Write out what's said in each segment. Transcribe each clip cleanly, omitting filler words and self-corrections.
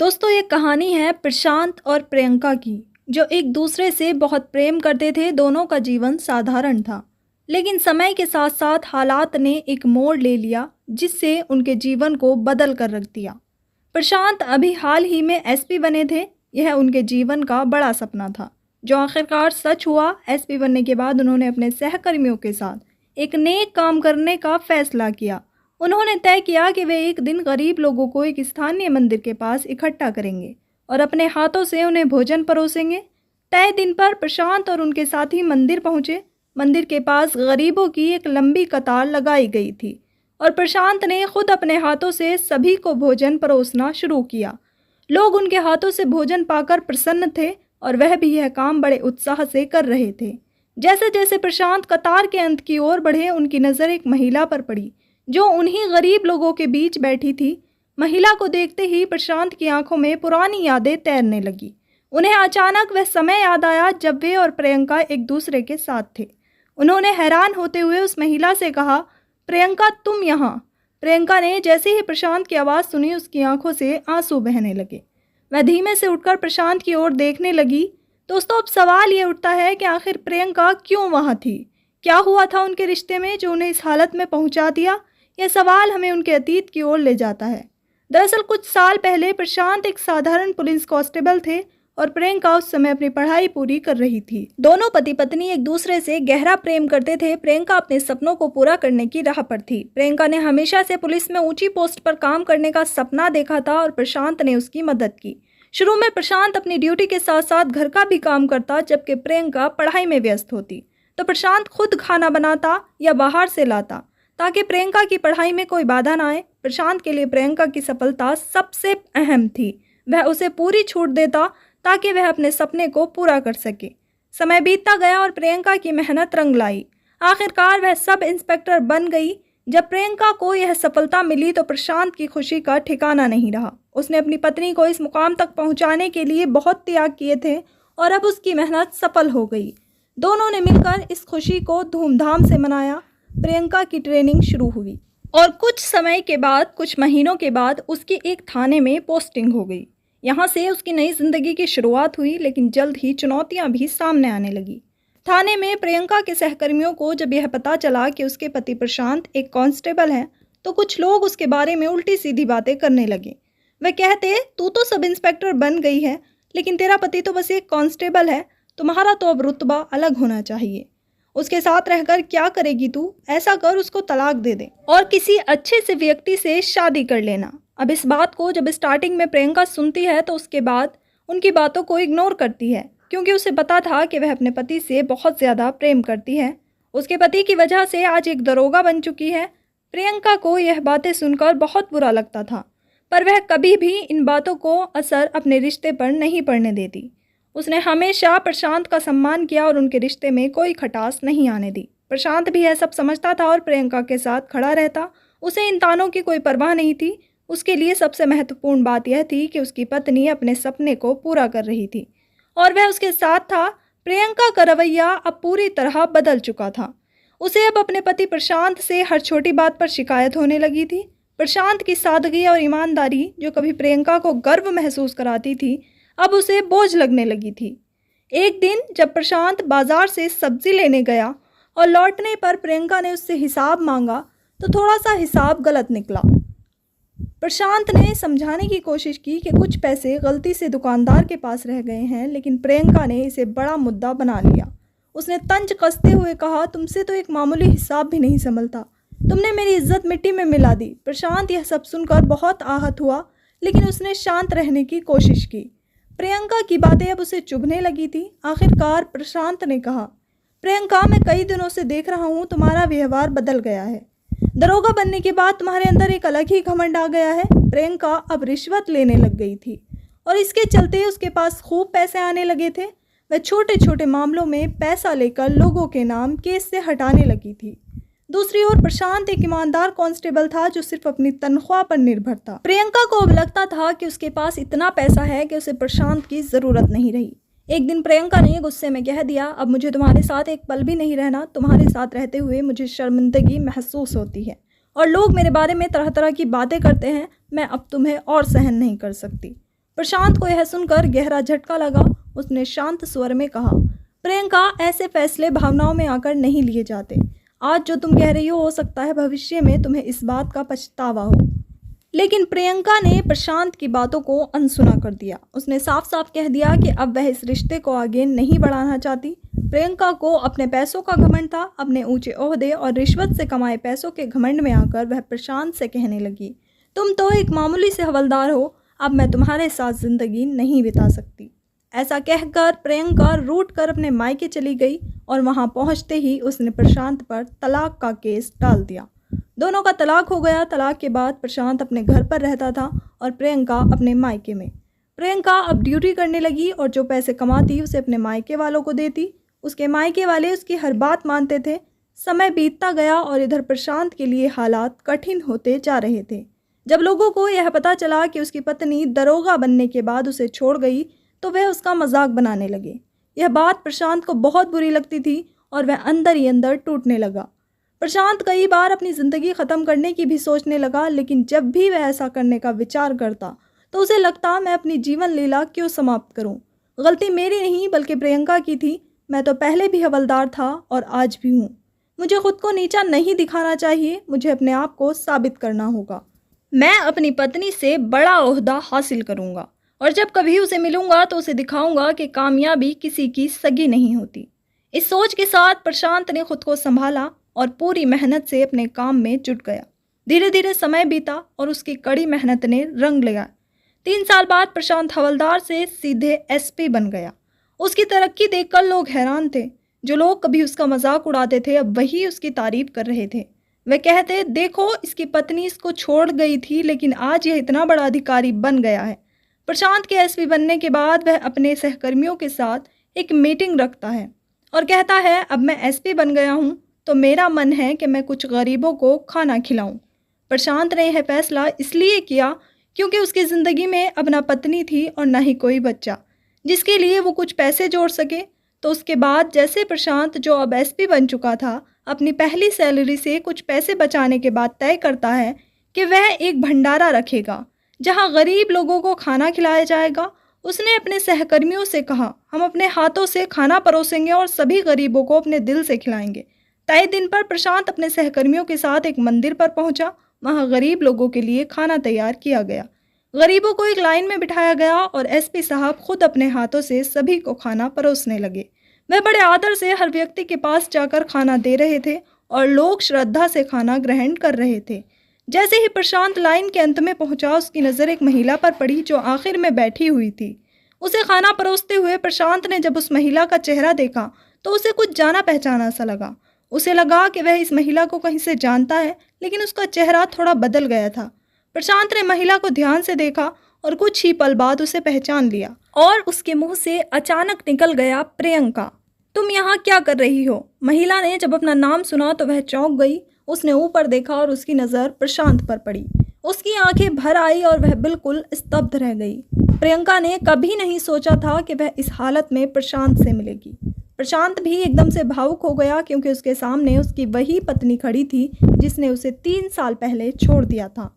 दोस्तों ये कहानी है प्रशांत और प्रियंका की, जो एक दूसरे से बहुत प्रेम करते थे। दोनों का जीवन साधारण था, लेकिन समय के साथ साथ हालात ने एक मोड़ ले लिया जिससे उनके जीवन को बदल कर रख दिया। प्रशांत अभी हाल ही में एसपी बने थे। यह उनके जीवन का बड़ा सपना था, जो आखिरकार सच हुआ। एसपी बनने के बाद उन्होंने अपने सहकर्मियों के साथ एक नेक काम करने का फैसला किया। उन्होंने तय किया कि वे एक दिन गरीब लोगों को एक स्थानीय मंदिर के पास इकट्ठा करेंगे और अपने हाथों से उन्हें भोजन परोसेंगे। तय दिन पर प्रशांत और उनके साथी मंदिर पहुंचे। मंदिर के पास गरीबों की एक लंबी कतार लगाई गई थी और प्रशांत ने खुद अपने हाथों से सभी को भोजन परोसना शुरू किया। लोग उनके हाथों से भोजन पाकर प्रसन्न थे और वह भी यह काम बड़े उत्साह से कर रहे थे। जैसे जैसे प्रशांत कतार के अंत की ओर बढ़े, उनकी नज़र एक महिला पर पड़ी जो उन्हीं गरीब लोगों के बीच बैठी थी। महिला को देखते ही प्रशांत की आंखों में पुरानी यादें तैरने लगी। उन्हें अचानक वह समय याद आया जब वे और प्रियंका एक दूसरे के साथ थे। उन्होंने हैरान होते हुए उस महिला से कहा, प्रियंका तुम यहाँ। प्रियंका ने जैसे ही प्रशांत की आवाज़ सुनी, उसकी आंखों से आंसू बहने लगे। वह धीमे से उठकर प्रशांत की ओर देखने लगी। दोस्तों, अब सवाल ये उठता है कि आखिर प्रियंका क्यों वहाँ थी? क्या हुआ था उनके रिश्ते में जो उन्हें इस हालत में पहुँचा दिया? यह सवाल हमें उनके अतीत की ओर ले जाता है। दरअसल कुछ साल पहले प्रशांत एक साधारण पुलिस कांस्टेबल थे और प्रियंका उस समय अपनी पढ़ाई पूरी कर रही थी। दोनों पति पत्नी एक दूसरे से गहरा प्रेम करते थे। प्रियंका अपने सपनों को पूरा करने की राह पर थी। प्रियंका ने हमेशा से पुलिस में ऊंची पोस्ट पर काम करने का सपना देखा था और प्रशांत ने उसकी मदद की। शुरू में प्रशांत अपनी ड्यूटी के साथ साथ घर का भी काम करता, जबकि प्रियंका पढ़ाई में व्यस्त होती। तो प्रशांत खुद खाना बनाता या बाहर से लाता ताकि प्रियंका की पढ़ाई में कोई बाधा ना आए। प्रशांत के लिए प्रियंका की सफलता सबसे अहम थी। वह उसे पूरी छूट देता ताकि वह अपने सपने को पूरा कर सके। समय बीतता गया और प्रियंका की मेहनत रंग लाई। आखिरकार वह सब इंस्पेक्टर बन गई। जब प्रियंका को यह सफलता मिली तो प्रशांत की खुशी का ठिकाना नहीं रहा। उसने अपनी पत्नी को इस मुकाम तक पहुंचाने के लिए बहुत त्याग किए थे और अब उसकी मेहनत सफल हो गई। दोनों ने मिलकर इस खुशी को धूमधाम से मनाया। प्रियंका की ट्रेनिंग शुरू हुई और कुछ समय के बाद, कुछ महीनों के बाद उसकी एक थाने में पोस्टिंग हो गई। यहाँ से उसकी नई जिंदगी की शुरुआत हुई, लेकिन जल्द ही चुनौतियाँ भी सामने आने लगी। थाने में प्रियंका के सहकर्मियों को जब यह पता चला कि उसके पति प्रशांत एक कांस्टेबल हैं, तो कुछ लोग उसके बारे में उल्टी सीधी बातें करने लगे। वह कहते, तू तो सब इंस्पेक्टर बन गई है, लेकिन तेरा पति तो बस एक कांस्टेबल है। तुम्हारा तो अब रुतबा अलग होना चाहिए। उसके साथ रहकर क्या करेगी तू? ऐसा कर, उसको तलाक दे दे और किसी अच्छे से व्यक्ति से शादी कर लेना। अब इस बात को जब स्टार्टिंग में प्रियंका सुनती है तो उसके बाद उनकी बातों को इग्नोर करती है, क्योंकि उसे पता था कि वह अपने पति से बहुत ज़्यादा प्रेम करती है। उसके पति की वजह से आज एक दरोगा बन चुकी है। प्रियंका को यह बातें सुनकर बहुत बुरा लगता था, पर वह कभी भी इन बातों को असर अपने रिश्ते पर नहीं पड़ने देती। उसने हमेशा प्रशांत का सम्मान किया और उनके रिश्ते में कोई खटास नहीं आने दी। प्रशांत भी यह सब समझता था और प्रियंका के साथ खड़ा रहता। उसे इन तानों की कोई परवाह नहीं थी। उसके लिए सबसे महत्वपूर्ण बात यह थी कि उसकी पत्नी अपने सपने को पूरा कर रही थी और वह उसके साथ था। प्रियंका का रवैया अब पूरी तरह बदल चुका था। उसे अब अपने पति प्रशांत से हर छोटी बात पर शिकायत होने लगी थी। प्रशांत की सादगी और ईमानदारी, जो कभी प्रियंका को गर्व महसूस कराती थी, अब उसे बोझ लगने लगी थी। एक दिन जब प्रशांत बाजार से सब्जी लेने गया और लौटने पर प्रियंका ने उससे हिसाब मांगा, तो थोड़ा सा हिसाब गलत निकला। प्रशांत ने समझाने की कोशिश की कि कुछ पैसे गलती से दुकानदार के पास रह गए हैं, लेकिन प्रियंका ने इसे बड़ा मुद्दा बना लिया। उसने तंज कसते हुए कहा, तुमसे तो एक मामूली हिसाब भी नहीं संभलता, तुमने मेरी इज्जत मिट्टी में मिला दी। प्रशांत यह सब सुनकर बहुत आहत हुआ, लेकिन उसने शांत रहने की कोशिश की। प्रियंका की बातें अब उसे चुभने लगी थी। आखिरकार प्रशांत ने कहा, प्रियंका, मैं कई दिनों से देख रहा हूँ तुम्हारा व्यवहार बदल गया है। दरोगा बनने के बाद तुम्हारे अंदर एक अलग ही घमंड आ गया है। प्रियंका अब रिश्वत लेने लग गई थी और इसके चलते उसके पास खूब पैसे आने लगे थे। वह छोटे छोटे मामलों में पैसा लेकर लोगों के नाम केस से हटाने लगी थी। दूसरी ओर प्रशांत एक ईमानदार कांस्टेबल था जो सिर्फ अपनी तनख्वाह पर निर्भर था। प्रियंका को अब लगता था कि उसके पास इतना पैसा है कि उसे प्रशांत की ज़रूरत नहीं रही। एक दिन प्रियंका ने गुस्से में कह दिया, अब मुझे तुम्हारे साथ एक पल भी नहीं रहना। तुम्हारे साथ रहते हुए मुझे शर्मिंदगी महसूस होती है और लोग मेरे बारे में तरह तरह की बातें करते हैं। मैं अब तुम्हें और सहन नहीं कर सकती। प्रशांत को यह सुनकर गहरा झटका लगा। उसने शांत स्वर में कहा, प्रियंका, ऐसे फैसले भावनाओं में आकर नहीं लिए जाते। आज जो तुम कह रही हो सकता है भविष्य में तुम्हें इस बात का पछतावा हो। लेकिन प्रियंका ने प्रशांत की बातों को अनसुना कर दिया। उसने साफ साफ कह दिया कि अब वह इस रिश्ते को आगे नहीं बढ़ाना चाहती। प्रियंका को अपने पैसों का घमंड था। अपने ऊंचे ओहदे और रिश्वत से कमाए पैसों के घमंड में आकर वह प्रशांत से कहने लगी, तुम तो एक मामूली से हवलदार हो, अब मैं तुम्हारे साथ ज़िंदगी नहीं बिता सकती। ऐसा कहकर प्रियंका रूठ कर अपने मायके चली गई और वहां पहुंचते ही उसने प्रशांत पर तलाक का केस डाल दिया। दोनों का तलाक हो गया। तलाक के बाद प्रशांत अपने घर पर रहता था और प्रियंका अपने मायके में। प्रियंका अब ड्यूटी करने लगी और जो पैसे कमाती उसे अपने मायके वालों को देती। उसके मायके वाले उसकी हर बात मानते थे। समय बीतता गया और इधर प्रशांत के लिए हालात कठिन होते जा रहे थे। जब लोगों को यह पता चला कि उसकी पत्नी दरोगा बनने के बाद उसे छोड़ गई तो वह उसका मजाक बनाने लगे। यह बात प्रशांत को बहुत बुरी लगती थी और वह अंदर ही अंदर टूटने लगा। प्रशांत कई बार अपनी ज़िंदगी ख़त्म करने की भी सोचने लगा, लेकिन जब भी वह ऐसा करने का विचार करता तो उसे लगता, मैं अपनी जीवन लीला क्यों समाप्त करूं? गलती मेरी नहीं बल्कि प्रियंका की थी। मैं तो पहले भी हवलदार था और आज भी हूँ। मुझे खुद को नीचा नहीं दिखाना चाहिए। मुझे अपने आप को साबित करना होगा। मैं अपनी पत्नी से बड़ा ओहदा हासिल करूँगा और जब कभी उसे मिलूंगा तो उसे दिखाऊंगा कि कामयाबी किसी की सगी नहीं होती। इस सोच के साथ प्रशांत ने खुद को संभाला और पूरी मेहनत से अपने काम में जुट गया। धीरे धीरे समय बीता और उसकी कड़ी मेहनत ने रंग लिया। 3 साल बाद प्रशांत हवलदार से सीधे एसपी बन गया। उसकी तरक्की देखकर लोग हैरान थे। जो लोग कभी उसका मजाक उड़ाते थे अब वही उसकी तारीफ कर रहे थे। वे कहते, देखो इसकी पत्नी इसको छोड़ गई थी लेकिन आज यह इतना बड़ा अधिकारी बन गया है। प्रशांत के एसपी बनने के बाद वह अपने सहकर्मियों के साथ एक मीटिंग रखता है और कहता है, अब मैं एसपी बन गया हूँ तो मेरा मन है कि मैं कुछ गरीबों को खाना खिलाऊं। प्रशांत ने यह फैसला इसलिए किया क्योंकि उसकी ज़िंदगी में अब ना पत्नी थी और ना ही कोई बच्चा जिसके लिए वो कुछ पैसे जोड़ सके। तो उसके बाद जैसे प्रशांत, जो अब एसपी बन चुका था, अपनी पहली सैलरी से कुछ पैसे बचाने के बाद तय करता है कि वह एक भंडारा रखेगा जहां गरीब लोगों को खाना खिलाया जाएगा। उसने अपने सहकर्मियों से कहा, हम अपने हाथों से खाना परोसेंगे और सभी गरीबों को अपने दिल से खिलाएंगे। तय दिन पर प्रशांत अपने सहकर्मियों के साथ एक मंदिर पर पहुंचा। वहां गरीब लोगों के लिए खाना तैयार किया गया। गरीबों को एक लाइन में बिठाया गया और एसपी साहब खुद अपने हाथों से सभी को खाना परोसने लगे। वह बड़े आदर से हर व्यक्ति के पास जाकर खाना दे रहे थे और लोग श्रद्धा से खाना ग्रहण कर रहे थे। जैसे ही प्रशांत लाइन के अंत में पहुंचा, उसकी नज़र एक महिला पर पड़ी जो आखिर में बैठी हुई थी। उसे खाना परोसते हुए प्रशांत ने जब उस महिला का चेहरा देखा तो उसे कुछ जाना पहचाना सा लगा। उसे लगा कि वह इस महिला को कहीं से जानता है, लेकिन उसका चेहरा थोड़ा बदल गया था। प्रशांत ने महिला को ध्यान से देखा और कुछ ही पल बाद उसे पहचान लिया और उसके मुंह से अचानक निकल गया, प्रियंका, तुम यहाँ क्या कर रही हो? महिला ने जब अपना नाम सुना तो वह चौंक गई। उसने ऊपर देखा और उसकी नज़र प्रशांत पर पड़ी। उसकी आंखें भर आई और वह बिल्कुल स्तब्ध रह गई। प्रियंका ने कभी नहीं सोचा था कि वह इस हालत में प्रशांत से मिलेगी। प्रशांत भी एकदम से भावुक हो गया क्योंकि उसके सामने उसकी वही पत्नी खड़ी थी जिसने उसे 3 साल पहले छोड़ दिया था।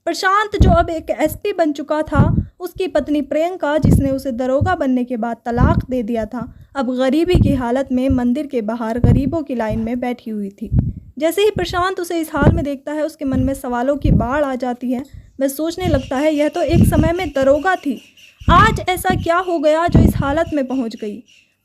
प्रशांत, जो अब एक एसपी बन चुका था, उसकी पत्नी प्रियंका, जिसने उसे दरोगा बनने के बाद तलाक दे दिया था, अब गरीबी की हालत में मंदिर के बाहर गरीबों की लाइन में बैठी हुई थी। जैसे ही प्रशांत उसे इस हाल में देखता है, उसके मन में सवालों की बाढ़ आ जाती है। वह सोचने लगता है, यह तो एक समय में दरोगा थी, आज ऐसा क्या हो गया जो इस हालत में पहुंच गई?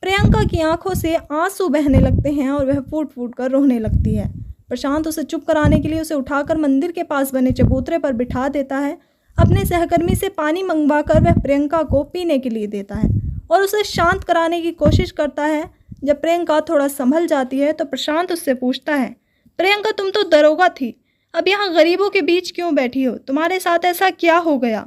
प्रियंका की आंखों से आंसू बहने लगते हैं और वह फूट फूट कर रोने लगती है। प्रशांत उसे चुप कराने के लिए उसे उठाकर मंदिर के पास बने चबूतरे पर बिठा देता है। अपने सहकर्मी से पानी मंगवाकर वह प्रियंका को पीने के लिए देता है और उसे शांत कराने की कोशिश करता है। जब प्रियंका थोड़ा संभल जाती है तो प्रशांत उससे पूछता है, प्रियंका, तुम तो दरोगा थी, अब यहाँ गरीबों के बीच क्यों बैठी हो? तुम्हारे साथ ऐसा क्या हो गया?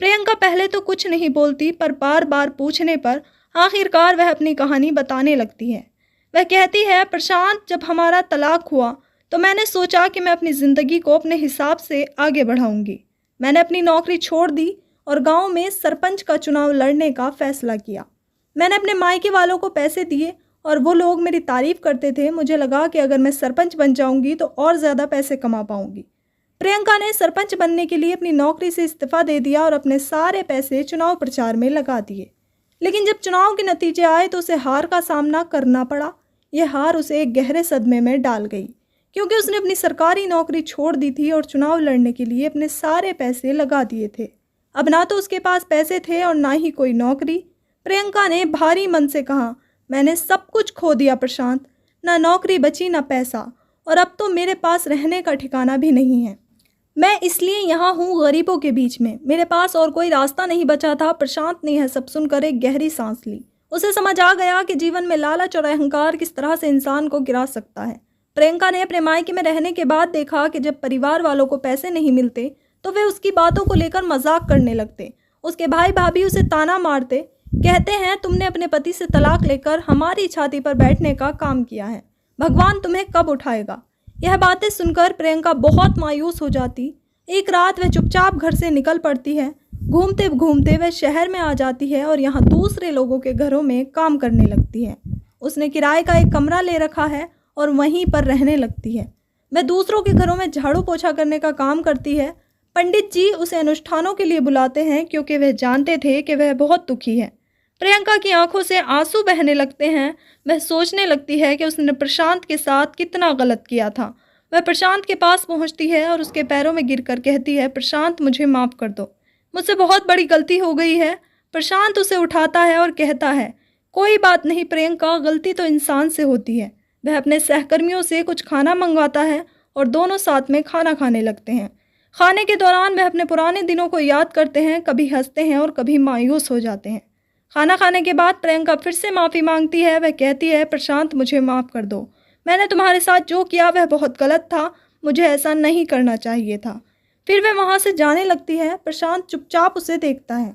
प्रियंका पहले तो कुछ नहीं बोलती, पर बार बार पूछने पर आखिरकार वह अपनी कहानी बताने लगती है। वह कहती है, प्रशांत, जब हमारा तलाक हुआ तो मैंने सोचा कि मैं अपनी ज़िंदगी को अपने हिसाब से आगे बढ़ाऊंगी। मैंने अपनी नौकरी छोड़ दी और गांव में सरपंच का चुनाव लड़ने का फैसला किया। मैंने अपने मायके वालों को पैसे दिए और वो लोग मेरी तारीफ़ करते थे। मुझे लगा कि अगर मैं सरपंच बन जाऊंगी तो और ज़्यादा पैसे कमा पाऊंगी। प्रियंका ने सरपंच बनने के लिए अपनी नौकरी से इस्तीफा दे दिया और अपने सारे पैसे चुनाव प्रचार में लगा दिए। लेकिन जब चुनाव के नतीजे आए तो उसे हार का सामना करना पड़ा। यह हार उसे एक गहरे सदमे में डाल गई, क्योंकि उसने अपनी सरकारी नौकरी छोड़ दी थी और चुनाव लड़ने के लिए अपने सारे पैसे लगा दिए थे। अब ना तो उसके पास पैसे थे और ना ही कोई नौकरी। प्रियंका ने भारी मन से कहा, मैंने सब कुछ खो दिया प्रशांत, ना नौकरी बची ना पैसा, और अब तो मेरे पास रहने का ठिकाना भी नहीं है। मैं इसलिए यहाँ हूँ गरीबों के बीच में, मेरे पास और कोई रास्ता नहीं बचा था। प्रशांत ने यह सब सुनकर एक गहरी सांस ली। उसे समझ आ गया कि जीवन में लालच और अहंकार किस तरह से इंसान को गिरा सकता है। प्रियंका ने अपने मायके में रहने के बाद देखा कि जब परिवार वालों को पैसे नहीं मिलते तो वे उसकी बातों को लेकर मजाक करने लगते। उसके भाई भाभी उसे ताना मारते, कहते हैं तुमने अपने पति से तलाक लेकर हमारी छाती पर बैठने का काम किया है, भगवान तुम्हें कब उठाएगा। यह बातें सुनकर प्रियंका बहुत मायूस हो जाती। एक रात वह चुपचाप घर से निकल पड़ती है। घूमते घूमते वह शहर में आ जाती है और यहाँ दूसरे लोगों के घरों में काम करने लगती है। उसने किराए का एक कमरा ले रखा है और वहीं पर रहने लगती है। वह दूसरों के घरों में झाड़ू पोछा करने का काम करती है। पंडित जी उसे अनुष्ठानों के लिए बुलाते हैं क्योंकि वह जानते थे कि वह बहुत दुखी है। प्रियंका की आंखों से आंसू बहने लगते हैं। वह सोचने लगती है कि उसने प्रशांत के साथ कितना गलत किया था। वह प्रशांत के पास पहुंचती है और उसके पैरों में गिरकर कहती है, प्रशांत मुझे माफ़ कर दो, मुझसे बहुत बड़ी गलती हो गई है। प्रशांत उसे उठाता है और कहता है, कोई बात नहीं प्रियंका, गलती तो इंसान से होती है। वह अपने सहकर्मियों से कुछ खाना मंगवाता है और दोनों साथ में खाना खाने लगते हैं। खाने के दौरान वह अपने पुराने दिनों को याद करते हैं, कभी हंसते हैं और कभी मायूस हो जाते हैं। खाना खाने के बाद प्रियंका फिर से माफ़ी मांगती है। वह कहती है, प्रशांत मुझे माफ़ कर दो, मैंने तुम्हारे साथ जो किया वह बहुत गलत था, मुझे ऐसा नहीं करना चाहिए था। फिर वह वहाँ से जाने लगती है। प्रशांत चुपचाप उसे देखता है।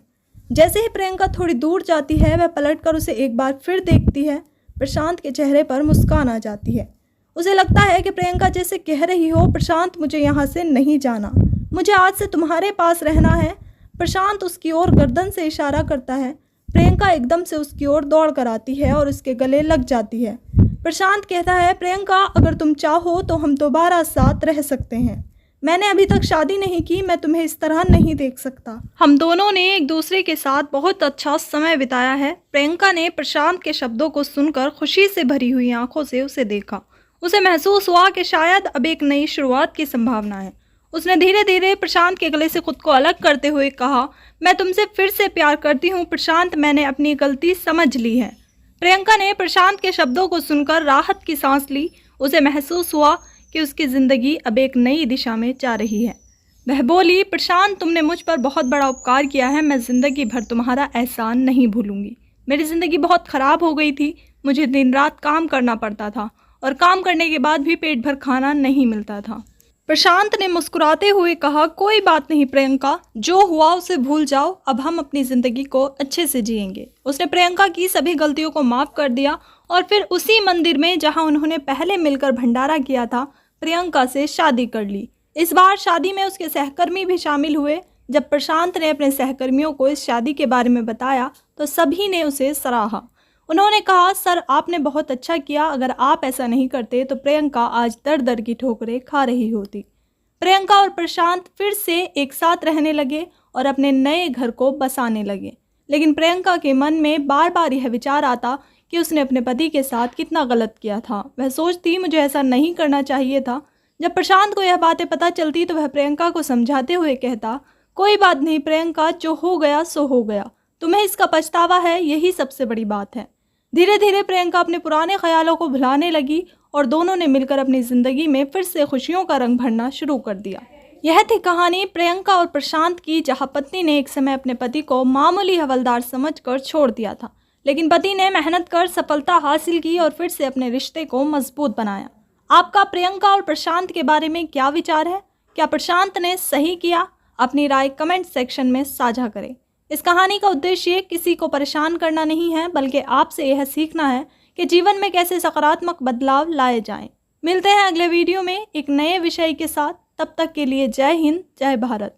जैसे ही प्रियंका थोड़ी दूर जाती है वह पलटकर उसे एक बार फिर देखती है। प्रशांत के चेहरे पर मुस्कान आ जाती है। उसे लगता है कि प्रियंका जैसे कह रही हो, प्रशांत मुझे यहाँ से नहीं जाना, मुझे आज से तुम्हारे पास रहना है। प्रशांत उसकी ओर गर्दन से इशारा करता है। प्रियंका एकदम से उसकी ओर दौड़ कर आती है और उसके गले लग जाती है। प्रशांत कहता है, प्रियंका अगर तुम चाहो तो हम दोबारा साथ रह सकते हैं। मैंने अभी तक शादी नहीं की, मैं तुम्हें इस तरह नहीं देख सकता। हम दोनों ने एक दूसरे के साथ बहुत अच्छा समय बिताया है। प्रियंका ने प्रशांत के शब्दों को सुनकर खुशी से भरी हुई आंखों से उसे देखा। उसे महसूस हुआ कि शायद अब एक नई शुरुआत की संभावना है। उसने धीरे धीरे प्रशांत के गले से खुद को अलग करते हुए कहा, मैं तुमसे फिर से प्यार करती हूँ प्रशांत, मैंने अपनी गलती समझ ली है। प्रियंका ने प्रशांत के शब्दों को सुनकर राहत की सांस ली। उसे महसूस हुआ कि उसकी ज़िंदगी अब एक नई दिशा में जा रही है। वह बोली, प्रशांत तुमने मुझ पर बहुत बड़ा उपकार किया है, मैं ज़िंदगी भर तुम्हारा एहसान नहीं भूलूंगी। मेरी ज़िंदगी बहुत ख़राब हो गई थी, मुझे दिन रात काम करना पड़ता था और काम करने के बाद भी पेट भर खाना नहीं मिलता था। प्रशांत ने मुस्कुराते हुए कहा, कोई बात नहीं प्रियंका, जो हुआ उसे भूल जाओ, अब हम अपनी ज़िंदगी को अच्छे से जिएंगे। उसने प्रियंका की सभी गलतियों को माफ़ कर दिया और फिर उसी मंदिर में जहां उन्होंने पहले मिलकर भंडारा किया था, प्रियंका से शादी कर ली। इस बार शादी में उसके सहकर्मी भी शामिल हुए। जब प्रशांत ने अपने सहकर्मियों को इस शादी के बारे में बताया तो सभी ने उसे सराहा। उन्होंने कहा, सर आपने बहुत अच्छा किया, अगर आप ऐसा नहीं करते तो प्रियंका आज दर दर की ठोकरें खा रही होती। प्रियंका और प्रशांत फिर से एक साथ रहने लगे और अपने नए घर को बसाने लगे। लेकिन प्रियंका के मन में बार बार यह विचार आता कि उसने अपने पति के साथ कितना गलत किया था। वह सोचती, मुझे ऐसा नहीं करना चाहिए था। जब प्रशांत को यह बातें पता चलती तो वह प्रियंका को समझाते हुए कहता, कोई बात नहीं प्रियंका, जो हो गया सो हो गया, तुम्हें इसका पछतावा है, यही सबसे बड़ी बात है। धीरे धीरे प्रियंका अपने पुराने ख्यालों को भुलाने लगी और दोनों ने मिलकर अपनी ज़िंदगी में फिर से खुशियों का रंग भरना शुरू कर दिया। यह थी कहानी प्रियंका और प्रशांत की, जहां पत्नी ने एक समय अपने पति को मामूली हवलदार समझकर छोड़ दिया था, लेकिन पति ने मेहनत कर सफलता हासिल की और फिर से अपने रिश्ते को मजबूत बनाया। आपका प्रियंका और प्रशांत के बारे में क्या विचार है? क्या प्रशांत ने सही किया? अपनी राय कमेंट सेक्शन में साझा करें। इस कहानी का उद्देश्य किसी को परेशान करना नहीं है, बल्कि आपसे यह सीखना है कि जीवन में कैसे सकारात्मक बदलाव लाए जाएं। मिलते हैं अगले वीडियो में एक नए विषय के साथ। तब तक के लिए जय हिंद, जय भारत।